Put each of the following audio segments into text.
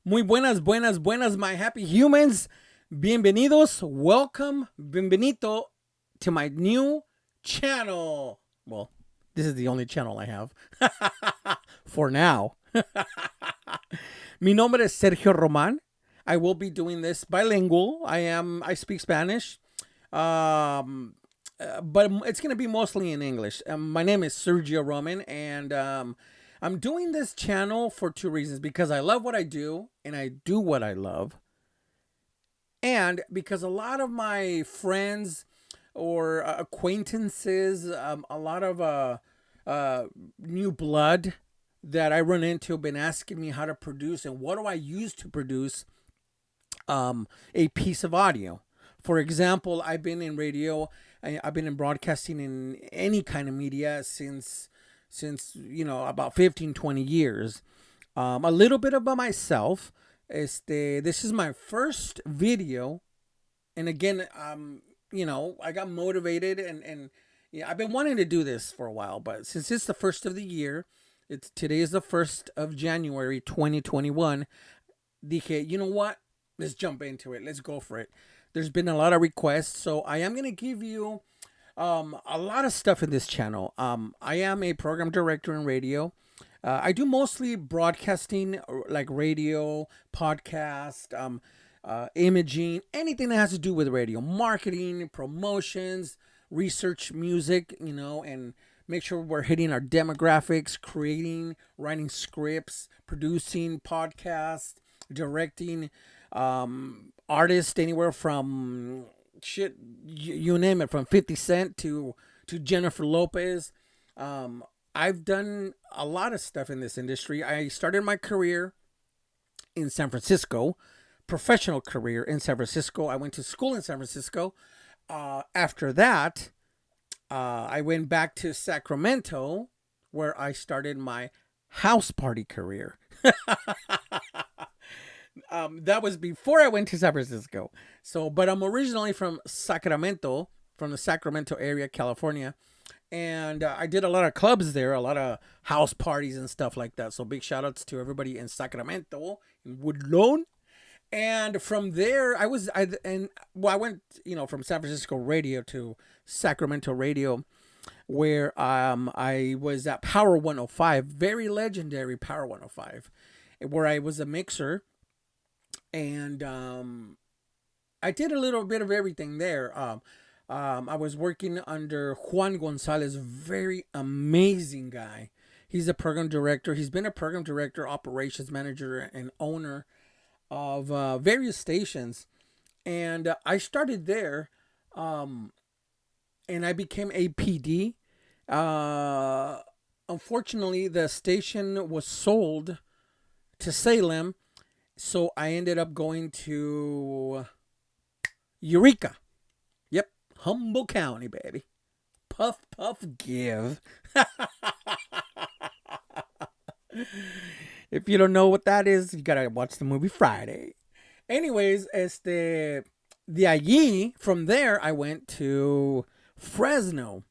Muy buenas, buenas, buenas, my happy humans. Bienvenidos, welcome, bienvenido to my new channel. Well, this is the only channel I have for now. Mi nombre es Sergio Roman. I will be doing this bilingual. I speak Spanish. But it's going to be mostly in English. My name is Sergio Roman, and I'm doing this channel for two reasons: because I love what I do, and I do what I love, and because a lot of my friends or acquaintances, a lot of new blood that I run into have been asking me how to produce and what do I use to produce a piece of audio. For example, I've been in radio, I've been in broadcasting in any kind of media since about 15, 20 years. A little bit about myself. This is my first video, and again, I got motivated and yeah, I've been wanting to do this for a while, but since it's the first of the year, today is the 1st of January 2021. Dije, you know what? Let's jump into it. Let's go for it. There's been a lot of requests, so I am going to give you a lot of stuff in this channel. I am a program director in radio. I do mostly broadcasting, like radio, podcast, imaging, anything that has to do with radio, marketing, promotions, research, music, and make sure we're hitting our demographics, creating, writing scripts, producing podcasts, directing, artists anywhere from shit, you name it, from 50 Cent to Jennifer Lopez. I've done a lot of stuff in this industry. I started my career in San Francisco, professional career in San Francisco. I went to school in San Francisco. After that, I went back to Sacramento, where I started my house party career. That was before I went to San Francisco. So, but I'm originally from Sacramento, from the Sacramento area, California. And I did a lot of clubs there, a lot of house parties and stuff like that. So big shout outs to everybody in Sacramento, in Woodlawn. And from there, I went, from San Francisco radio to Sacramento radio, where I was at Power 105, very legendary Power 105, where I was a mixer. And I did a little bit of everything there. I was working under Juan Gonzalez, very amazing guy. He's a program director. He's been a program director, operations manager, and owner of various stations. And I started there, and I became a PD. Unfortunately, the station was sold to Salem, so I ended up going to Eureka. Yep, Humboldt County, baby. Puff, puff, give. If you don't know what that is, you gotta watch the movie Friday. Anyways, de allí, from there, I went to Fresno.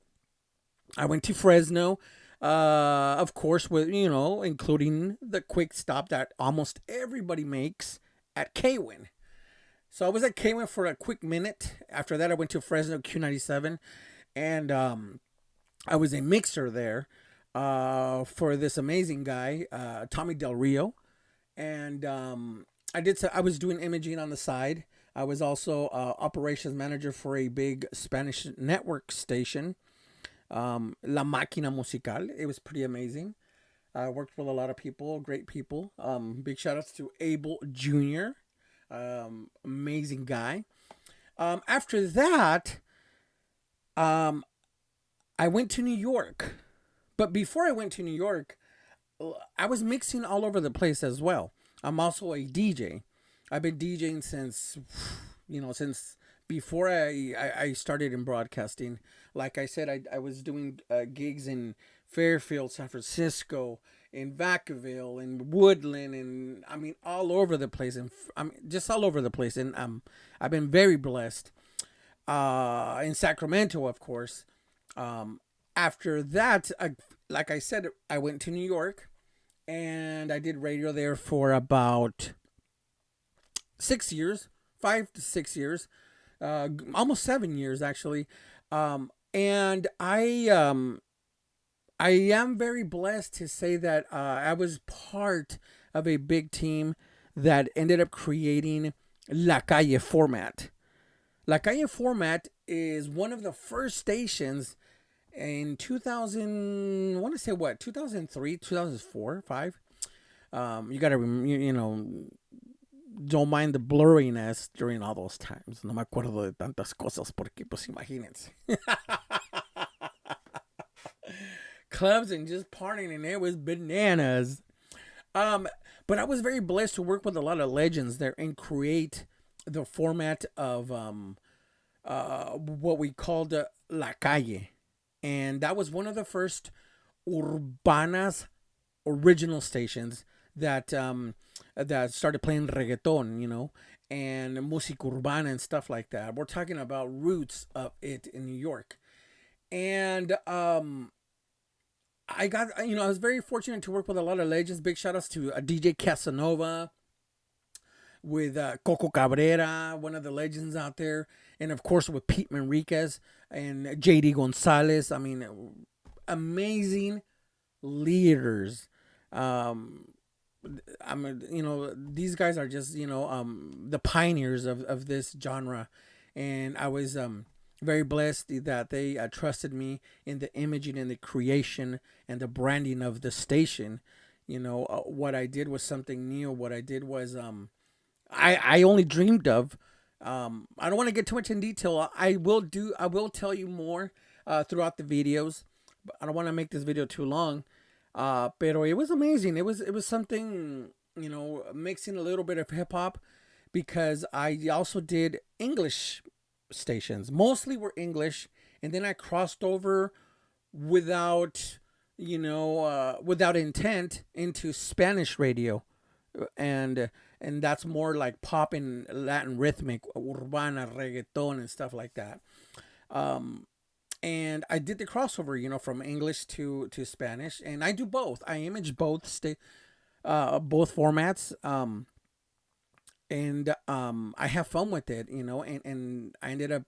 Of course, with including the quick stop that almost everybody makes at Kwin. So I was at Kwin for a quick minute. After that, I went to Fresno Q97, and I was a mixer there for this amazing guy, Tommy Del Rio, and I was doing imaging on the side. I was also operations manager for a big Spanish network station, La Máquina Musical. It was pretty amazing. I worked with a lot of people, great people. Big shout outs to Abel Jr., amazing guy. After that, I went to New York. But before I went to New York, I was mixing all over the place as well. I'm also a DJ. I've been DJing since before I started in broadcasting. Like I said, I was doing gigs in Fairfield, San Francisco, in Vacaville, in Woodland, and I mean all over the place, and just all over the place. And I've been very blessed. In Sacramento, of course. After that, like I said, I went to New York, and I did radio there for about 6 years, 5 to 6 years, almost 7 years actually. And I am very blessed to say that I was part of a big team that ended up creating La Calle format. La Calle format is one of the first stations in 2000. I want to say what, 2003, 2004, five. You gotta you know, don't mind the blurriness during all those times. No me acuerdo de tantas cosas porque pues imagínense. Clubs and just partying and it was bananas. Um, but I was very blessed to work with a lot of legends there and create the format of what we called La Calle, and that was one of the first urbanas original stations that started playing reggaeton, and música urbana and stuff like that. We're talking about roots of it in New York, and I was very fortunate to work with a lot of legends. Big shout outs to DJ Casanova, with Coco Cabrera, one of the legends out there, and of course with Pete Manriquez and JD Gonzalez. I mean, amazing leaders. Um, these guys are just the pioneers of this genre, and I was very blessed that they trusted me in the imaging and the creation and the branding of the station. What I did was something new. What I did was I only dreamed of. I don't want to get too much in detail. I will tell you more throughout the videos. But I don't want to make this video too long. Pero it was amazing. It was something, mixing a little bit of hip hop, because I also did English stations. Mostly were English, and then I crossed over without without intent into Spanish radio, and that's more like pop and Latin rhythmic, urbana, reggaeton, and stuff like that. Um, and I did the crossover, from English to Spanish, and I do both. I image both formats, and I have fun with it, and I ended up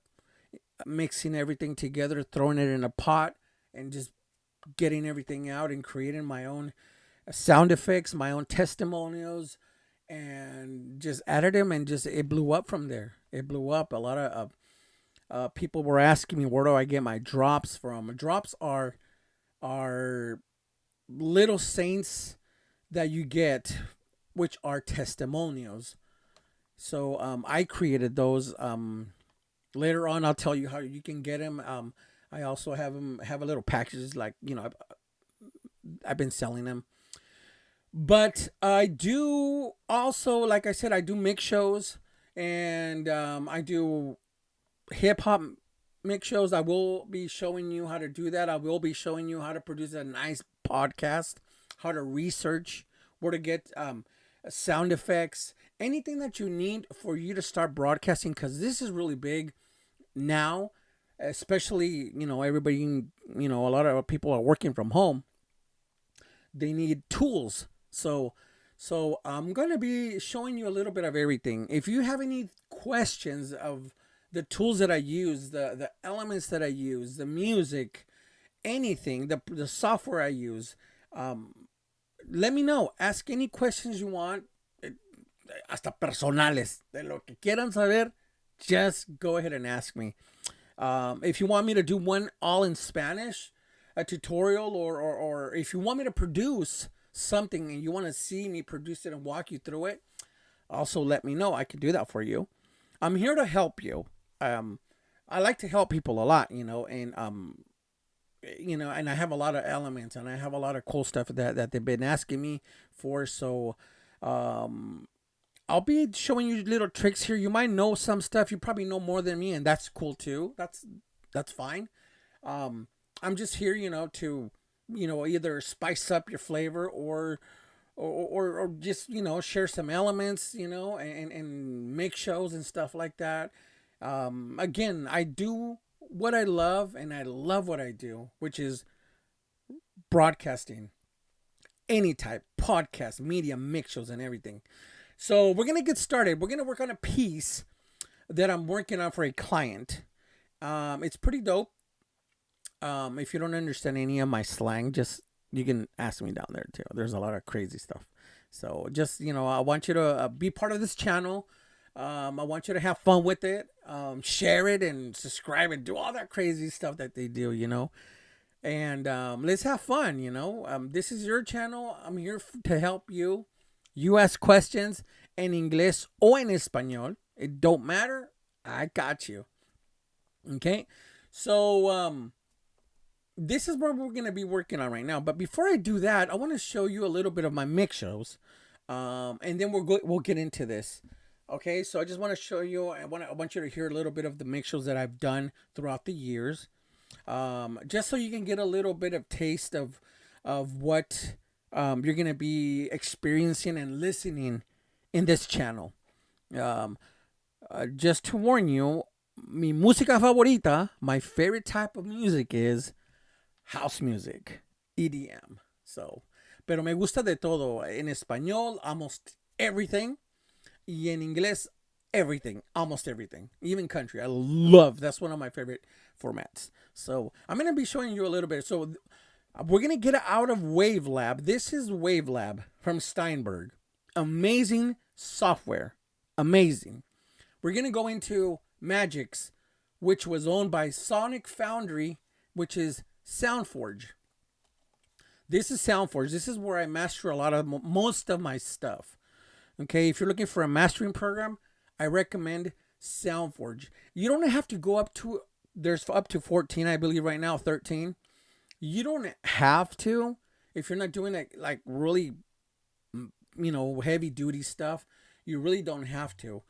mixing everything together, throwing it in a pot, and just getting everything out and creating my own sound effects, my own testimonials, and just added them, and just it blew up from there. It blew up. A lot of people were asking me, where do I get my drops from? Drops are little saints that you get, which are testimonials. So I created those. Later on, I'll tell you how you can get them. I also have a little packages, like I've been selling them. But I do also, like I said, I do mix shows, and I do hip hop mix shows. I will be showing you how to do that. I will be showing you how to produce a nice podcast, how to research, where to get sound effects, anything that you need for you to start broadcasting, because this is really big now, especially, everybody, a lot of people are working from home. They need tools. So I'm going to be showing you a little bit of everything. If you have any questions of the tools that I use, the elements that I use, the music, anything, the software I use, let me know. Ask any questions you want, hasta personales, de lo que quieran saber, just go ahead and ask me. If you want me to do one all in Spanish, a tutorial, or if you want me to produce something and you want to see me produce it and walk you through it, also let me know. I can do that for you. I'm here to help you. I like to help people a lot, and I have a lot of elements, and I have a lot of cool stuff that they've been asking me for. So, I'll be showing you little tricks here. You might know some stuff. You probably know more than me, and that's cool too. That's fine. I'm just here, to, either spice up your flavor, or just, share some elements, and make shows and stuff like that. Again, I do what I love, and I love what I do, which is broadcasting, any type, podcast, media, mix shows, and everything. So we're gonna get started. We're gonna work on a piece that I'm working on for a client. It's pretty dope. If you don't understand any of my slang, just you can ask me down there too. There's a lot of crazy stuff. So just I want you to be part of this channel. I want you to have fun with it. Share it and subscribe and do all that crazy stuff that they do. And let's have fun. This is your channel. I'm here to help you. You ask questions en inglés o en español. It don't matter. I got you. Okay. So this is what we're going to be working on right now. But before I do that, I want to show you a little bit of my mix shows. And then we'll get into this. Okay, so I just want to show you. I want you to hear a little bit of the mix shows that I've done throughout the years, just so you can get a little bit of taste of what you're gonna be experiencing and listening in this channel. Just to warn you, mi música favorita, my favorite type of music is house music, EDM. So, pero me gusta de todo. En español, almost everything. Y en inglés, everything, almost everything, even country. That's one of my favorite formats. So I'm going to be showing you a little bit. So we're going to get out of WaveLab. This is WaveLab from Steinberg. Amazing software. Amazing. We're going to go into Magix, which was owned by Sonic Foundry, which is SoundForge. This is SoundForge. This is where I master a lot of most of my stuff. Okay, if you're looking for a mastering program, I recommend SoundForge. You don't have to go there's up to 14, I believe right now, 13. You don't have to, if you're not doing it like really, heavy duty stuff, you really don't have to.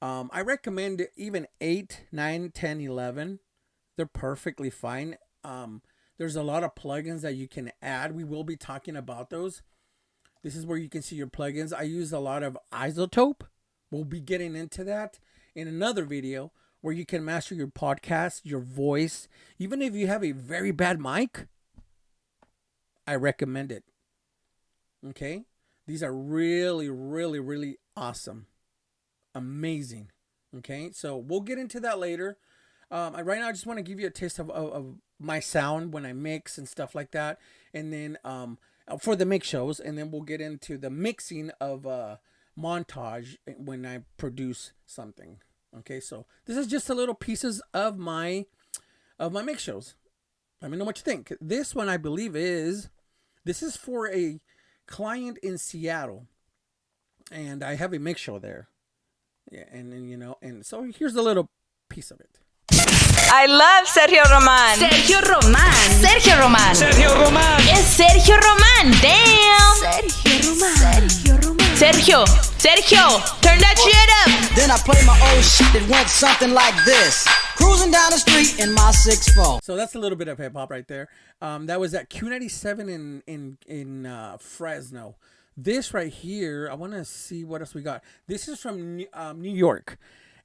I recommend even 8, 9, 10, 11. They're perfectly fine. There's a lot of plugins that you can add. We will be talking about those. This is where you can see your plugins. I use a lot of Isotope. We'll be getting into that in another video where you can master your podcast, your voice. Even if you have a very bad mic, I recommend it. Okay? These are really, really, really awesome. Amazing. Okay? So we'll get into that later. Right now, I just want to give you a taste of my sound when I mix and stuff like that. And then for the mix shows, and then we'll get into the mixing of montage when I produce something. Okay, so this is just a little pieces of my mix shows. Let me know what you think. This one I believe is for a client in Seattle, and I have a mix show there. Yeah, and so here's a little piece of it. I love Sergio Roman. Sergio Roman. Sergio Roman. Sergio Roman. It's Sergio Roman. Damn. Sergio Roman. Sergio Roman. Sergio, turn that shit up. Then I play my old shit that went something like this. Cruising down the street in my 6'4". So that's a little bit of hip hop right there. That was at Q97 in Fresno. This right here, I want to see what else we got. This is from New York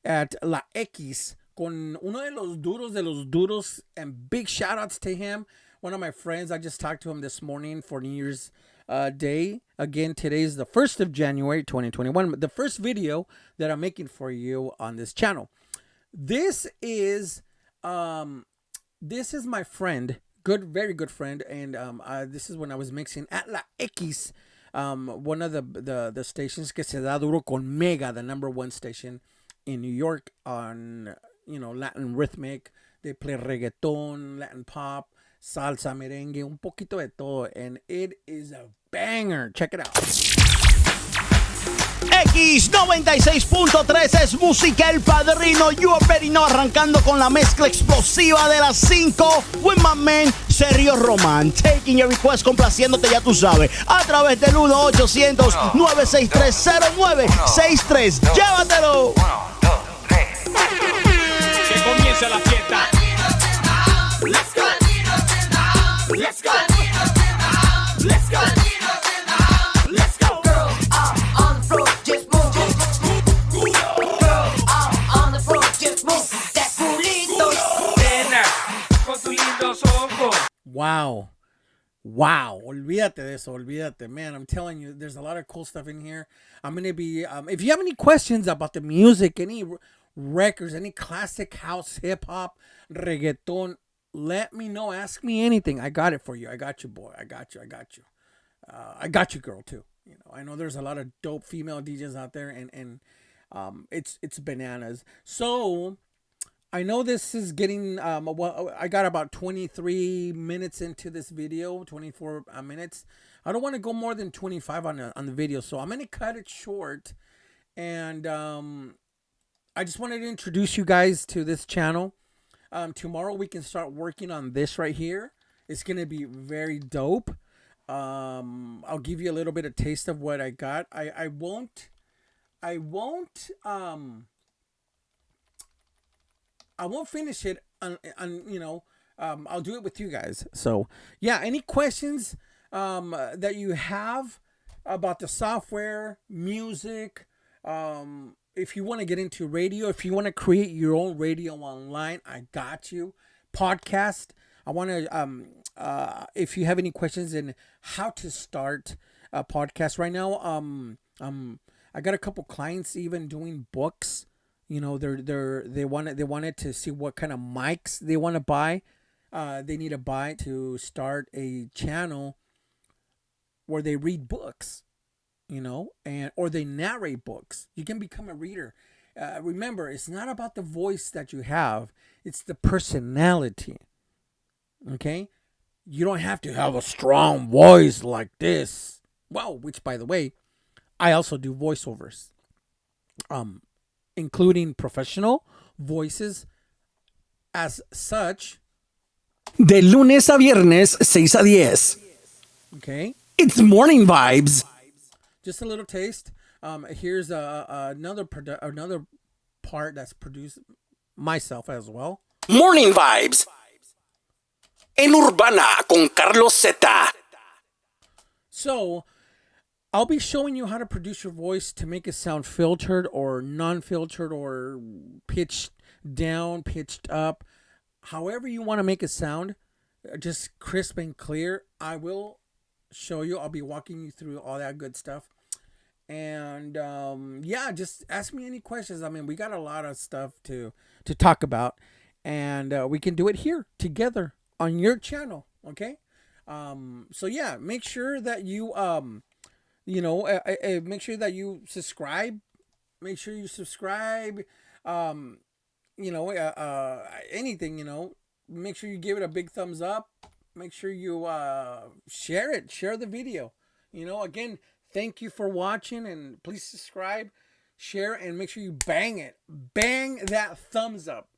at La X. Con uno de los duros, and big shout outs to him. One of my friends, I just talked to him this morning for New Year's Day. Again, today's the 1st of January, 2021. The first video that I'm making for you on this channel. This is my friend, very good friend, and this is when I was mixing at La X, one of the stations que se da duro con Mega, the #1 station in New York on Latin rhythmic. They play reggaeton, Latin pop, salsa, merengue, un poquito de todo, and it is a banger. Check it out. X96.3 es música El Padrino. You already know, arrancando con la mezcla explosiva de las 5 with my man Sergio Roman. Taking your request, complaciéndote, ya tú sabes, a través del 1-800-963-0963. ¡Llévatelo! Que comience la fiesta. Let's go. Let's go. Let's go. Let's go. Girl, I'm on the floor, just move. Girl, I'm on the floor, just move. That culito. Nena, con tus lindos ojos. Wow. Wow, olvídate de eso, olvídate, man. I'm telling you, there's a lot of cool stuff in here. I'm gonna be, if you have any questions about the music, any records, any classic house, hip hop, reggaeton, let me know. Ask me anything. I got it for you. I got you, boy. I got you. I got you. I got you, girl, too. You know, I know there's a lot of dope female DJs out there, and it's bananas. So I know this is getting well. I got about 23 minutes into this video, 24 minutes. I don't want to go more than 25 on the video, so I'm gonna cut it short. And I just wanted to introduce you guys to this channel. Tomorrow we can start working on this right here. It's gonna be very dope. I'll give you a little bit of taste of what I got. I won't I won't finish it on you know, I'll do it with you guys. So yeah, any questions that you have about the software, music, if you want to get into radio, if you want to create your own radio online, I got you. Podcast. I want to if you have any questions in how to start a podcast right now, I got a couple clients even doing books. You know, they wanted to see what kind of mics they want to buy. They need to buy to start a channel where they read books, you know, and or they narrate books. You can become a reader. Remember, it's not about the voice that you have; it's the personality. Okay, you don't have to have a strong voice like this. Well, which by the way, I also do voiceovers. Including professional voices as such. De lunes a viernes, 6 a 10. Okay, It's morning vibes. just a little taste. Here's another part that's produced myself as well. Morning vibes. En Urbana con Carlos Zeta. So I'll be showing you how to produce your voice to make it sound filtered or non-filtered or pitched down, pitched up. However you want to make it sound, just crisp and clear. I will show you. I'll be walking you through all that good stuff. And yeah, just ask me any questions. I mean, we got a lot of stuff to talk about, and we can do it here together on your channel. Okay. So yeah, make sure that you make sure that you subscribe. Make sure you subscribe. Anything, make sure you give it a big thumbs up. Make sure you share it. Share the video. Again, thank you for watching, and please subscribe, share, and make sure you bang it. Bang that thumbs up.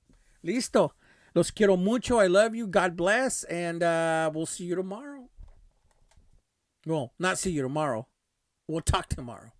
Listo. Los quiero mucho. I love you. God bless. And we'll see you tomorrow. Well, not see you tomorrow. We'll talk tomorrow.